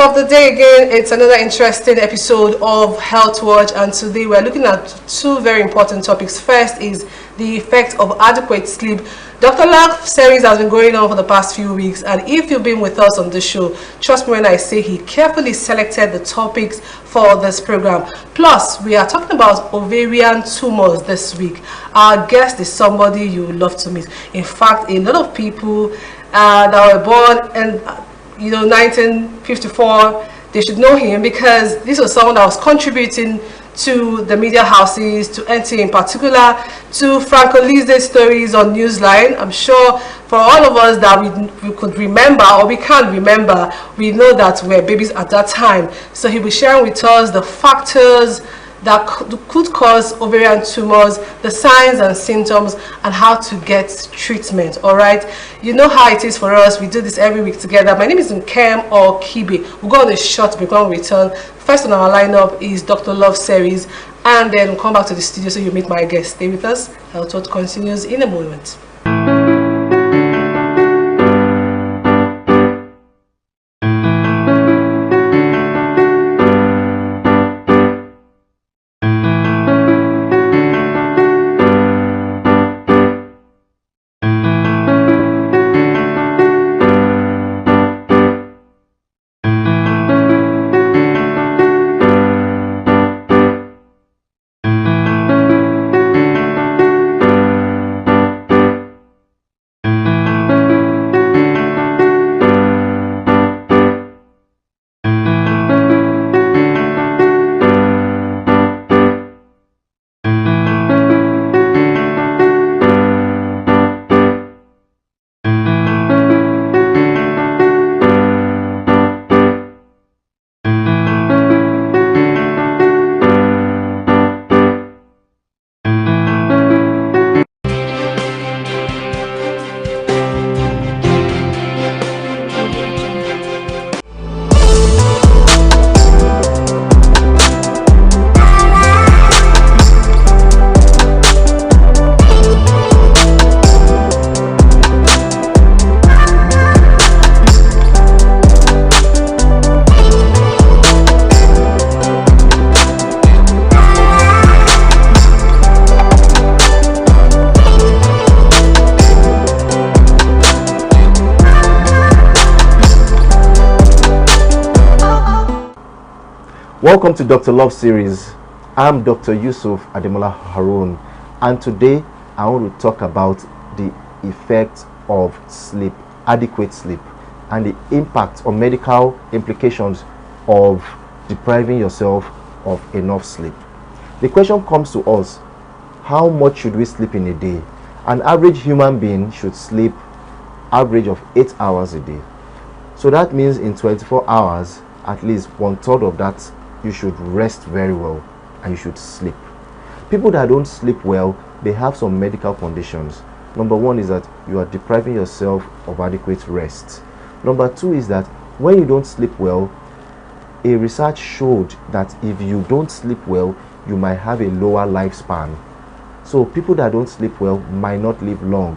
of the day again. It's another interesting episode of Health Watch, and today we're looking at two very important topics. First is the effect of adequate sleep. Dr. Love series has been going on for the past few weeks, and if you've been with us on the show, trust me when I say he carefully selected the topics for this program. Plus, we are talking about ovarian tumors this week. Our guest is somebody you would love to meet. In fact, a lot of people that were born in 1954, they should know him because this was someone that was contributing to the media houses, to NT in particular, to Franco Lise's stories on Newsline. I'm sure for all of us that we could remember, or we can't remember, we know that we were babies at that time. So he'll be sharing with us the factors that could cause ovarian tumors, the signs and symptoms, and how to get treatment. All right, you know how it is for us. We do this every week together. My name is Nkem or Kibe. We'll go on a short break when we return. First on our lineup is Dr. Love series, and then we'll come back to the studio so you meet my guest. Stay with us. Health Watch continues in a moment. Welcome to Dr. Love series. I'm Dr. Yusuf Ademola Harun, and today I want to talk about the effect of sleep, adequate sleep, and the impact or medical implications of depriving yourself of enough sleep. The question comes to us, how much should we sleep in a day? An average human being should sleep average of 8 hours a day. So that means in 24 hours, at least 1/3 of that you should rest very well and you should sleep. People that don't sleep well, they have some medical conditions. Number one is that you are depriving yourself of adequate rest. Number two is that when you don't sleep well, a research showed that if you don't sleep well, you might have a lower lifespan. So people that don't sleep well might not live long.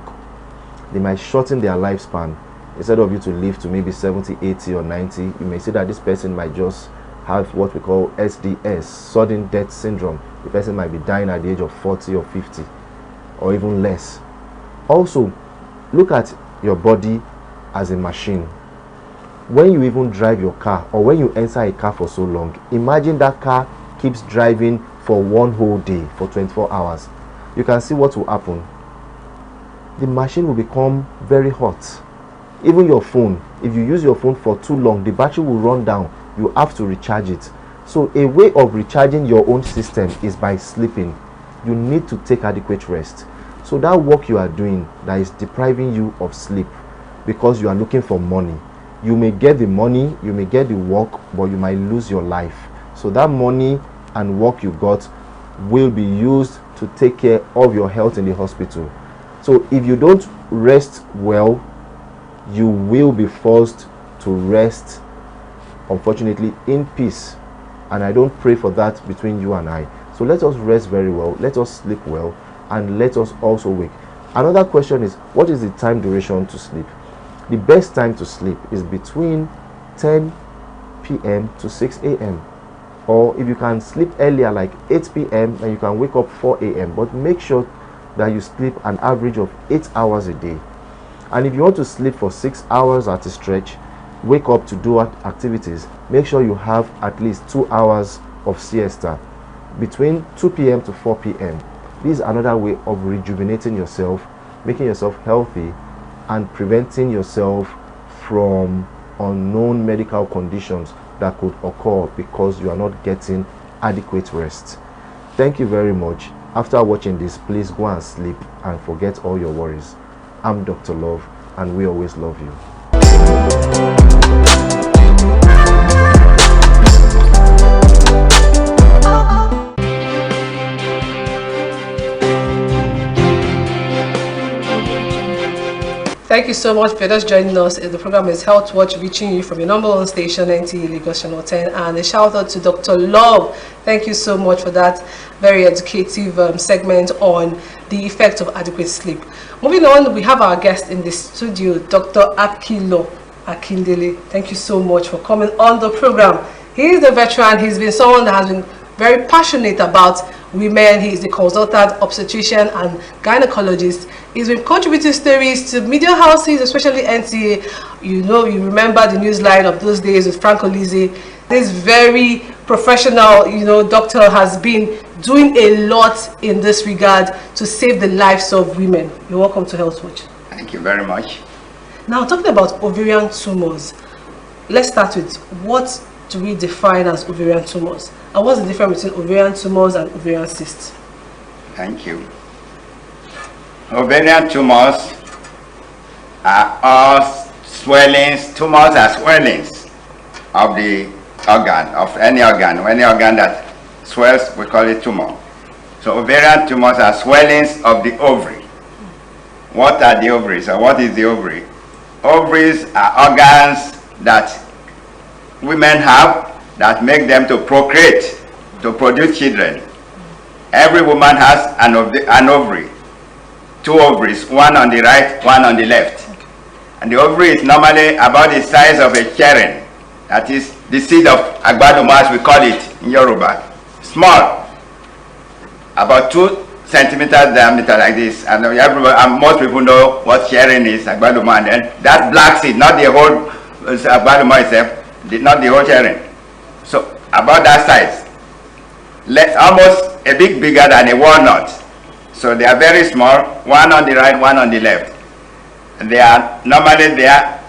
They might shorten their lifespan. Instead of you to live to maybe 70, 80 or 90, you may say that this person might just have what we call SDS, sudden death syndrome. The person might be dying at the age of 40 or 50 or even less. Also, look at your body as a machine. When you even drive your car, or when you enter a car for so long, imagine that car keeps driving for one whole day, for 24 hours. You can see what will happen. The machine will become very hot. Even your phone, if you use your phone for too long, the battery will run down. You have to recharge it. So a way of recharging your own system is by sleeping. You need to take adequate rest. So that work you are doing that is depriving you of sleep because you are looking for money, you may get the money, you may get the work, but you might lose your life. So that money and work you got will be used to take care of your health in the hospital. So if you don't rest well, you will be forced to rest, unfortunately, in peace. And I don't pray for that between you and I. So let us rest very well, let us sleep well, and let us also wake. Another question is, what is the time duration to sleep? The best time to sleep is between 10 p.m. to 6 a.m. Or if you can sleep earlier, like 8 p.m., then you can wake up 4 a.m. But make sure that you sleep an average of 8 hours a day. And if you want to sleep for 6 hours at a stretch, wake up to do activities, make sure you have at least 2 hours of siesta between 2 p.m. to 4 p.m. This is another way of rejuvenating yourself, making yourself healthy, and preventing yourself from unknown medical conditions that could occur because you are not getting adequate rest. Thank you very much. After watching this, please go and sleep and forget all your worries. I'm Dr. Love, and we always love you. Thank you so much for just joining us. The program is Health Watch, reaching you from your number one station, NTA Lagos Channel 10. And a shout out to Dr. Love. Thank you so much for that very educative segment on the effect of adequate sleep. Moving on, we have our guest in the studio, Dr. Akilo Akindele. Thank you so much for coming on the program. He is a veteran. He's been someone that has been very passionate about women. He is a consultant obstetrician and gynecologist. He's been contributing stories to media houses, especially NTA. You remember the newsline of those days with Franco Lizzie. This very professional, doctor has been doing a lot in this regard to save the lives of women. You're welcome to Health Watch. Thank you very much. Now, talking about ovarian tumors, let's start with what do we define as ovarian tumors? And what's the difference between ovarian tumors and ovarian cysts? Thank you. Ovarian tumors are all swellings. Tumors are swellings of the organ, of any organ. Any organ that swells, we call it tumor. So ovarian tumors are swellings of the ovary. What are the ovaries, or what is the ovary? Ovaries are organs that women have that make them to procreate, to produce children. Every woman has an ovary, 2 ovaries, one on the right, one on the left. And the ovary is normally about the size of a cherry, that is the seed of agbadoma, as we call it in Yoruba. Small, about 2 centimeters diameter, like this. And most people know what cherry is, agbadoma, and then that black seed, not the whole agbadoma itself, not the whole cherry. So about that size, almost a bit bigger than a walnut. So they are very small, one on the right, one on the left. They are normally there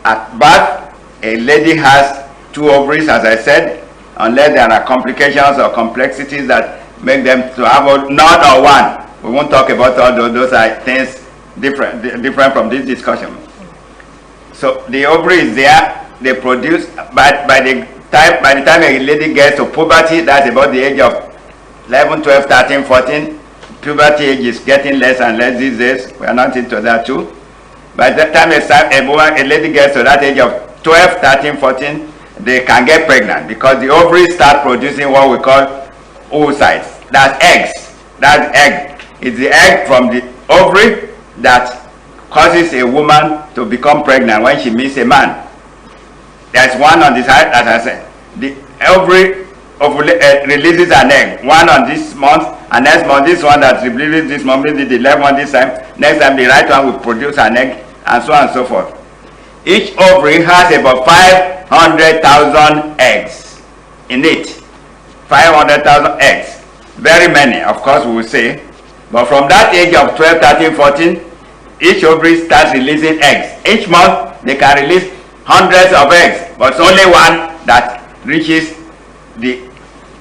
at birth. A lady has 2 ovaries, as I said, unless there are complications or complexities that make them to have none or one. We won't talk about all those are things different from this discussion. So the ovary is there. They produce, by the time a lady gets to puberty, that's about the age of 11, 12, 13, 14. Puberty age is getting less and less these days. We are not into that too. By the time a lady gets to that age of 12, 13, 14, they can get pregnant because the ovaries start producing what we call oocytes. That's eggs. That egg is the egg from the ovary that causes a woman to become pregnant when she meets a man. There's one on the side, as I said. The ovary releases an egg, one on this month, and next month this one that releases this month, maybe the left one this time, next time the right one will produce an egg, and so on and so forth. Each ovary has about 500,000 eggs in it. 500,000 eggs. Very many, of course, we will say. But from that age of 12, 13, 14, each ovary starts releasing eggs. Each month, they can release hundreds of eggs, but it's only one that reaches the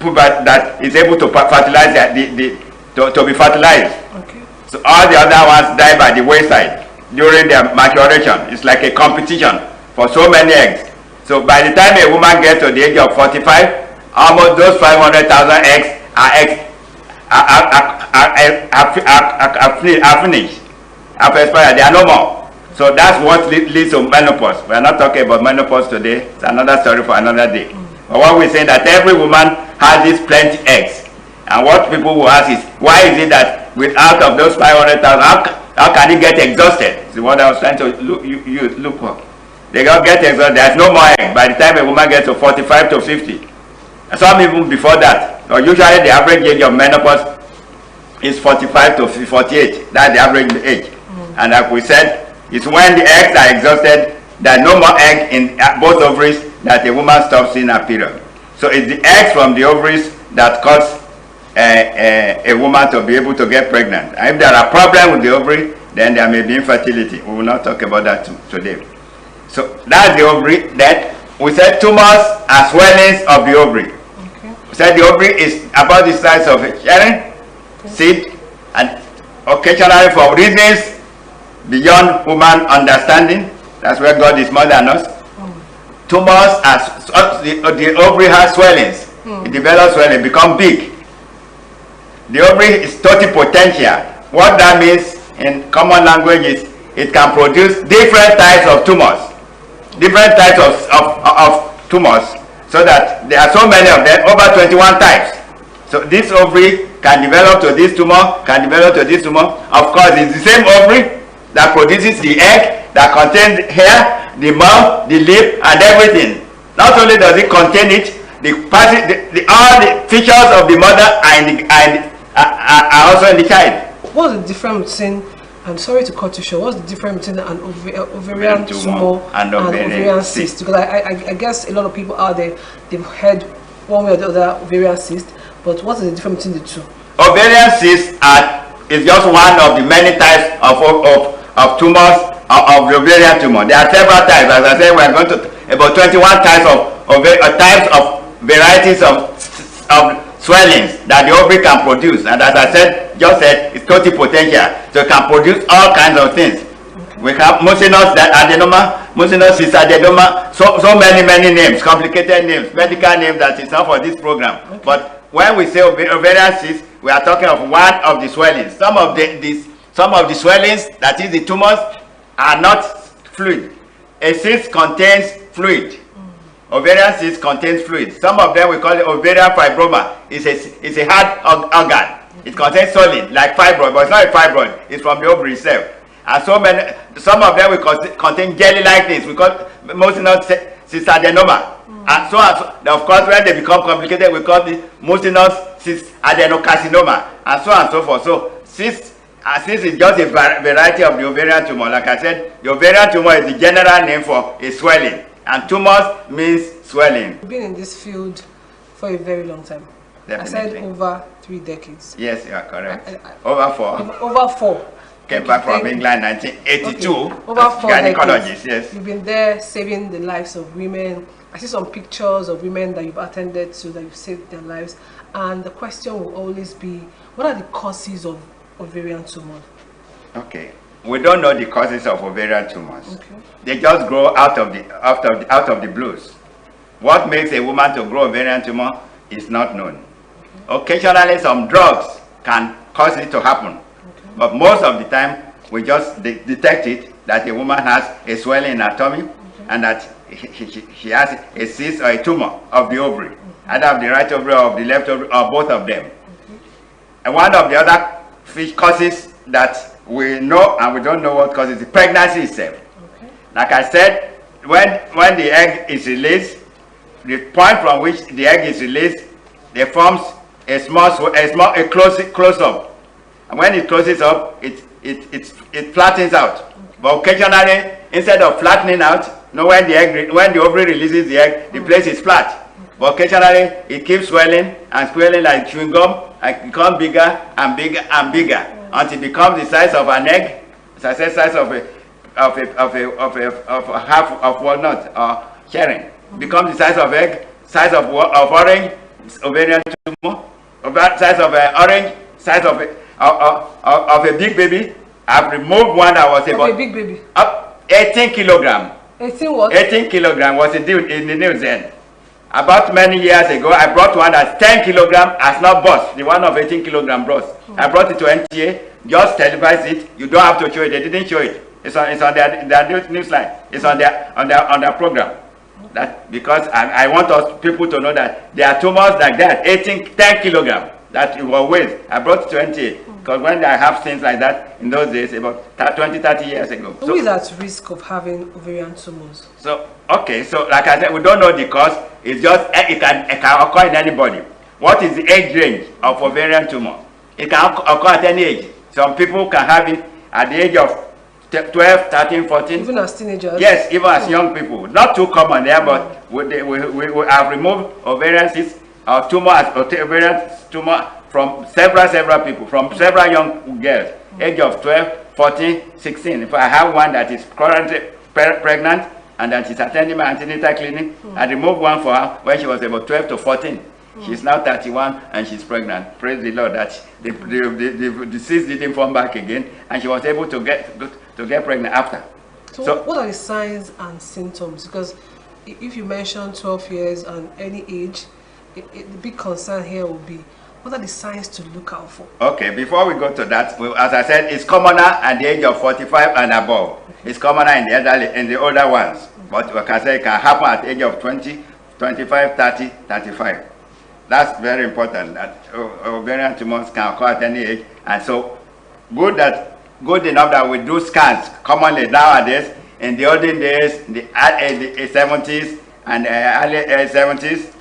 puberty, that is able to fertilize to be fertilized. Okay. So all the other ones die by the wayside during their maturation. It's like a competition for so many eggs. So by the time a woman gets to the age of 45, almost those 500,000 eggs are finished, have expired. They are no more. So that's what leads to menopause. We are not talking about menopause today. It's another story for another day. But what we're saying that every woman has these plenty eggs. And what people will ask is, why is it that out of those 500,000, how can it get exhausted? Is what I was trying to look for. they get exhausted. There's no more egg by the time a woman gets to 45 to 50. And some even before that. So usually the average age of menopause is 45 to 48. That's the average age. And like we said, it's when the eggs are exhausted, there's no more egg in both ovaries, that a woman stops in her period. So it's the eggs from the ovaries that cause a woman to be able to get pregnant. And if there are problems with the ovary, then there may be infertility. We will not talk about that today. So that's the ovary. Then we said tumors are swellings of the ovary. Okay. We said the ovary is about the size of a cherry seed, and occasionally for reasons beyond human understanding, that's where God is more than us. Tumors are the ovary has swellings. It develops swelling, become big. The ovary is totipotential. What that means in common language is it can produce different types of tumors. Different types of tumors, so that there are so many of them, over 21 types. So this ovary can develop to this tumor, can develop to this tumor. Of course, it's the same ovary that produces the egg that contains hair, the mouth, the lip, and everything. Not only does it contain it, all the features of the mother are also in the child. What's the difference between, I'm sorry to cut you short, what's the difference between an ovarian tumor and ovarian cyst? Because I guess a lot of people out there, they've heard one way or the other ovarian cyst, but what is the difference between the two? Ovarian cyst is just one of the many types of tumors, of the ovarian tumor. There are several types. As I said, we are going to about 21 types of varieties of swellings that the ovary can produce. And as I said, it's totipotential, so it can produce all kinds of things. Okay. We have mucinous adenoma, mucinous cystadenoma, so many names, complicated names, medical names that is not for this program. Okay. But when we say ovarian cyst, we are talking of one of the swellings. Some of the swellings, that is the tumors, are not fluid. A cyst contains fluid. Ovarian cyst contains fluid. Some of them we call it ovarian fibroma. It's a hard organ. It contains solid, like fibroid, but it's not a fibroid. It's from the ovary itself. And some of them we contain jelly-like things. We call mucinous cystadenoma. And so, of course, when they become complicated, we call it mucinous adenocarcinoma, and so forth. So cyst is just a variety of the ovarian tumor. Like I said, the ovarian tumor is the general name for a swelling, and tumors means swelling. You've been in this field for a very long time. Definitely. I said over 3 decades. Yes, you are correct. Over 4. Over 4. Came back from England in 1982. Okay. Over 4 gynecologist, yes. You've been there saving the lives of women. I see some pictures of women that you've attended to, that you've saved their lives. And the question will always be, what are the causes of ovarian tumors? Okay. We don't know the causes of ovarian tumors. Okay. They just grow out of the blues. What makes a woman to grow ovarian tumor is not known. Okay. Occasionally, some drugs can cause it to happen. Okay. But most of the time, we just detect it, that a woman has a swelling in her tummy, okay, and that she has a cyst or a tumor of the ovary, either of the right ovary or of the left ovary, or both of them. And one of the other causes that we know and we don't know what causes the pregnancy itself. Okay. Like I said, when the egg is released, the point from which the egg is released, it forms a close up. And when it closes up, it flattens out. Okay. But occasionally, instead of flattening out, when the ovary releases the egg, the place is flat. Okay. But occasionally, it keeps swelling and swelling like chewing gum, and it becomes bigger and bigger and bigger, until it becomes the size of an egg, as I said, size of a half of walnut or cherry. Becomes the size of egg, size of orange, ovarian tumor, size of orange, size of a big baby. I've removed one that was about a big baby. 18 kilogram. 18 what? 18 kilogram was in the news then. About many years ago, I brought one that's 10 kilogram, has not burst. The one of 18 kilogram burst. I brought it to NTA, just televised it. You don't have to show it. They didn't show it. It's on their news line. It's on their program. That because I want people to know that there are tumors like that, 10 kilogram. that it was weight. I brought 28 because when I have things like that in those days, about 20, 30 years ago. Who is at risk of having ovarian tumors? So, okay, so like I said, we don't know the cause. It's just, it can occur in anybody. What is the age range of ovarian tumor? It can occur at any age. Some people can have it at the age of 12, 13, 14. Even as teenagers? Yes, even as young people. Not too common there, but we have removed ovarian cysts or ovarian tumor from several people, from several young girls, age of 12, 14, 16. If I have one that is currently pregnant and that is attending my antenatal clinic, I removed one for her when she was about 12 to 14. She's now 31 and she's pregnant. Praise the Lord that the disease didn't come back again, and she was able to get pregnant after. So what are the signs and symptoms? Because if you mention 12 years and any age, the big concern here will be, what are the signs to look out for? Okay, before we go to that, as I said, it's commoner at the age of 45 and above. It's commoner in the older ones. But like I said, it can happen at the age of 20, 25, 30, 35. That's very important, that ovarian tumors can occur at any age. And so good enough that we do scans commonly nowadays. In the olden days, the 70s and early 70s,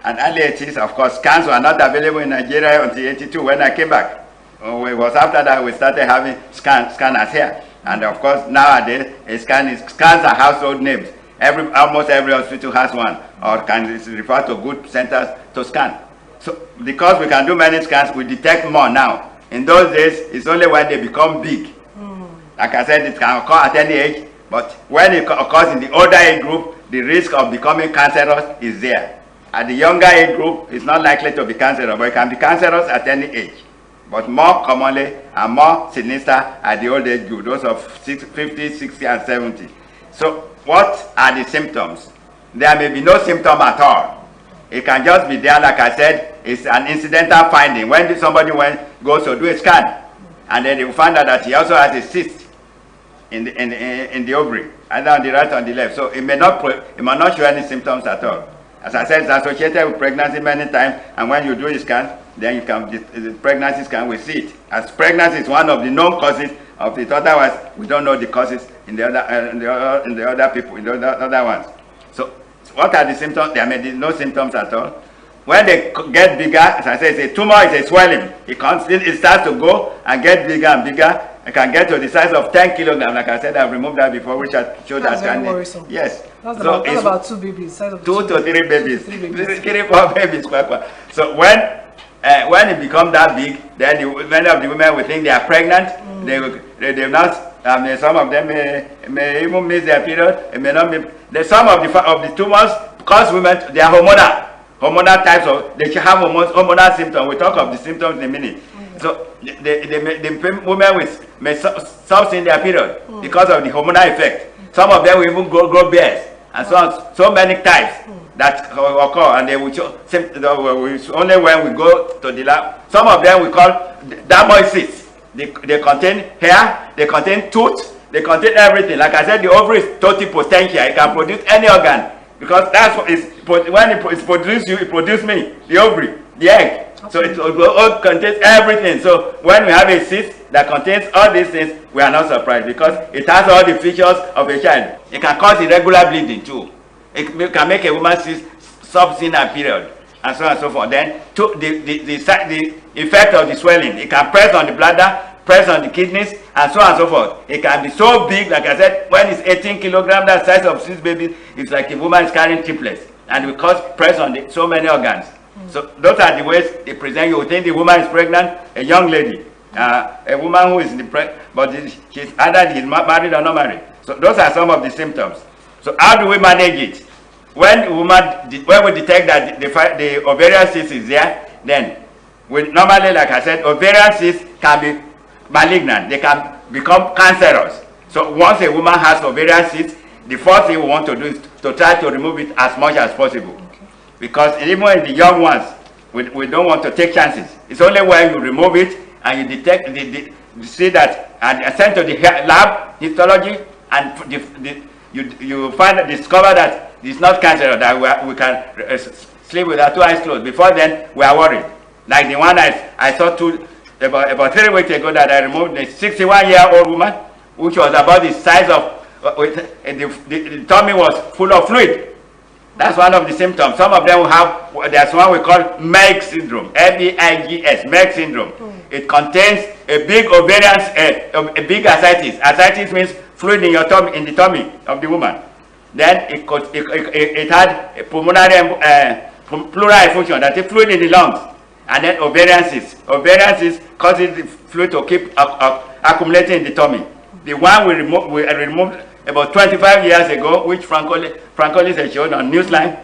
and early 80s, of course, scans were not available in Nigeria until 82 when I came back. It was after that we started having scanners here. And of course, nowadays, scans are household names. Almost every hospital has one, or can refer to good centers to scan. So because we can do many scans, we detect more now. In those days, it's only when they become big. Like I said, it can occur at any age, but when it occurs in the older age group, the risk of becoming cancerous is there. At the younger age group, it's not likely to be cancerous, but it can be cancerous at any age. But more commonly and more sinister at the old age group, those of 50, 60, and 70. So what are the symptoms? There may be no symptom at all. It can just be there, like I said, it's an incidental finding. When somebody goes to do a scan, and then they will find out that he also has a cyst in the ovary, either on the right or on the left. So it may not show any symptoms at all. As I said, it's associated with pregnancy many times, and when you do a scan, then the pregnancy scan will see it. As pregnancy is one of the known causes of it, otherwise we don't know the causes in the other people, in the other ones. So what are the symptoms? There may be no symptoms at all. When they get bigger, as I said, it's a tumor, it's a swelling. It starts to go and get bigger and bigger. It can get to the size of 10 kilograms. Like I said, I've removed that before, which I showed that. That's very worrisome. Yes. That's about 2 babies. Size of 2 to 3 babies. 3 babies. 3, 4 babies. So when it becomes that big, then many of the women will think they are pregnant. They not. Some of them may even miss their period. It may not be. Some of the tumors cause women. They are hormonal types of. They should have hormonal symptoms. We'll talk of the symptoms in a minute. So the women may stop seeing their period because of the hormonal effect. Some of them will even grow beards, and so many types that occur, and they will show only when we go to the lab. Some of them we call dermoid cysts. They contain hair, they contain tooth, they contain everything. Like I said, the ovary is totipotential. It can produce any organ, because that's what when it produces you, it produces me, the ovary, the egg. So it all contains everything. So when we have a cyst that contains all these things, we are not surprised, because it has all the features of a child. It can cause irregular bleeding too. It can make a woman stop seeing her period, and so on and so forth. Then the effect of the swelling, it can press on the bladder, press on the kidneys, and so on and so forth. It can be so big, like I said, when it's 18 kilograms, that size of 6 babies, it's like a woman is carrying triplets, and it cause press on so many organs. So those are the ways they present. You would think the woman is pregnant, a young lady, a woman who is but she's either married or not married. So those are some of the symptoms. So how do we manage it? When we detect that the ovarian cyst is there, then we normally, like I said, ovarian cysts can be malignant. They can become cancerous. So once a woman has ovarian cyst, the first thing we want to do is to try to remove it as much as possible. Because even in the young ones, we don't want to take chances. It's only when you remove it and you detect, you see that, and send to the lab, histology, and you discover that it's not cancerous, that we can sleep with our 2 eyes closed. Before then, we are worried. Like the one I saw about 3 weeks ago that I removed, the 61-year-old woman, which was about the size of, the tummy was full of fluid. That's one of the symptoms. Some of them will have, there's one we call MERS syndrome, MERS, MERS syndrome. It contains a big ovarian, a big ascites. Ascites means fluid in your tummy, in the tummy of the woman. Then it had a pulmonary pleural effusion, that's a fluid in the lungs. And then ovarian cyst. Ovarian cyst causes the fluid to keep accumulating in the tummy. The one we removed about 25 years ago, which Francolis showed on Newsline,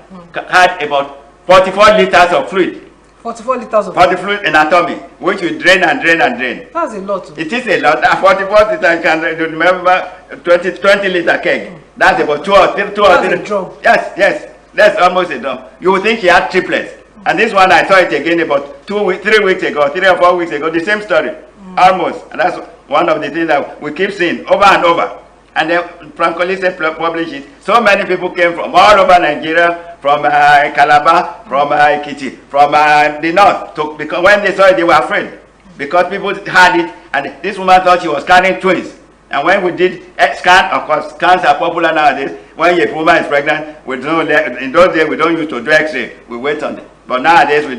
had about 44 liters of fluid. 44 liters of fluid in our tummy, which we drain and drain and drain. That's a lot. It is a lot. 44 liters, can remember 20 liter keg. That's about 2 or 3. That's a drum. Yes, that's almost a drum. You would think he had triplets. And this one, I saw it again about 3 weeks ago, 3 or 4 weeks ago, the same story, almost. And that's one of the things that we keep seeing over and over. And then Francolis published it. So many people came from all over Nigeria, from Calabar, from Ekiti, from the north. Because when they saw it, they were afraid. Because people had it, and this woman thought she was carrying twins. And when we did scan, of course, scans are popular nowadays. When a woman is pregnant, we don't, in those days we don't use to do X-ray. We wait on it. But nowadays we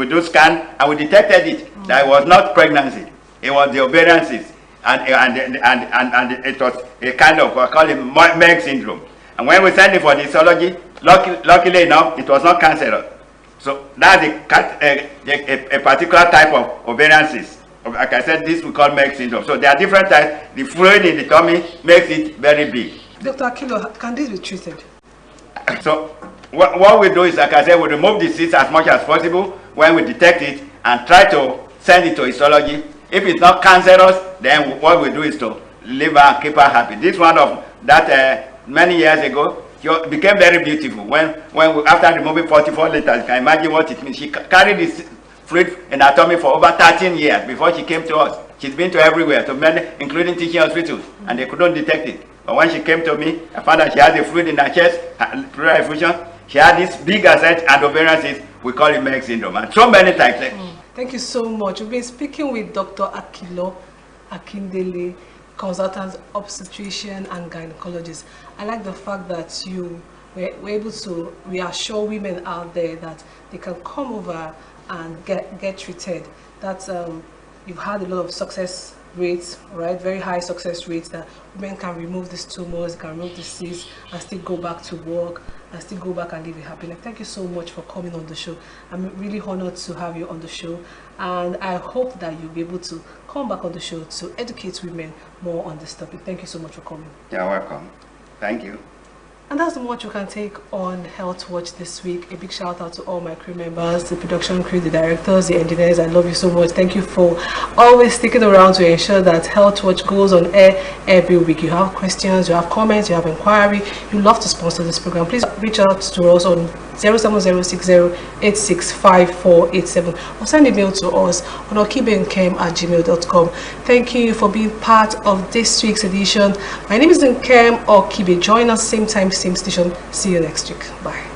do scan, and we detected it. That it was not pregnancy. It was the ovarian cyst. And it was a kind of, I call it MERS syndrome. And when we sent it for the histology, luckily enough, it was not cancerous. So that's a particular type of ovarian cyst. Like I said, this we call MERS syndrome. So there are different types. The fluid in the tummy makes it very big. Dr. Akilo, can this be treated? So what we do is, like I said, we remove the cyst as much as possible when we detect it and try to send it to histology. If it's not cancerous, then what we do is to leave her and keep her happy. This one of that many years ago, she became very beautiful. After removing 44 liters, you can imagine what it means. She carried this fluid in her tummy for over 13 years before she came to us. She's been to everywhere, to many, including teaching hospitals, and they couldn't detect it. But when she came to me, I found that she had a fluid in her chest, pleural effusion. She had this big ascites and ovarian cyst. We call it MERS syndrome, and so many types. Thank you so much. We've been speaking with Dr. Akilo Akindele, consultant obstetrician and gynecologist. I like the fact that you were able to reassure women out there that they can come over and get treated. That you've had a lot of success rates, right? Very high success rates that women can remove these tumors, can remove the cysts, and still go back to work, and still go back and live a happy life. Thank you so much for coming on the show. I'm really honored to have you on the show, and I hope that you'll be able to come back on the show to educate women more on this topic. Thank you so much for coming. You're welcome. Thank you. And that's much we can take on Health Watch this week. A big shout out to all my crew members, the production crew, the directors, the engineers. I love you so much. Thank you for always sticking around to ensure that Health Watch goes on air every week. You have questions, you have comments, you have inquiry, you love to sponsor this program, please reach out to us on 07060865487 or send email to us on okibenkem@gmail.com. Thank you for being part of this week's edition. My name is Nkem Okibe. Join us same time, same station. See you next week. Bye.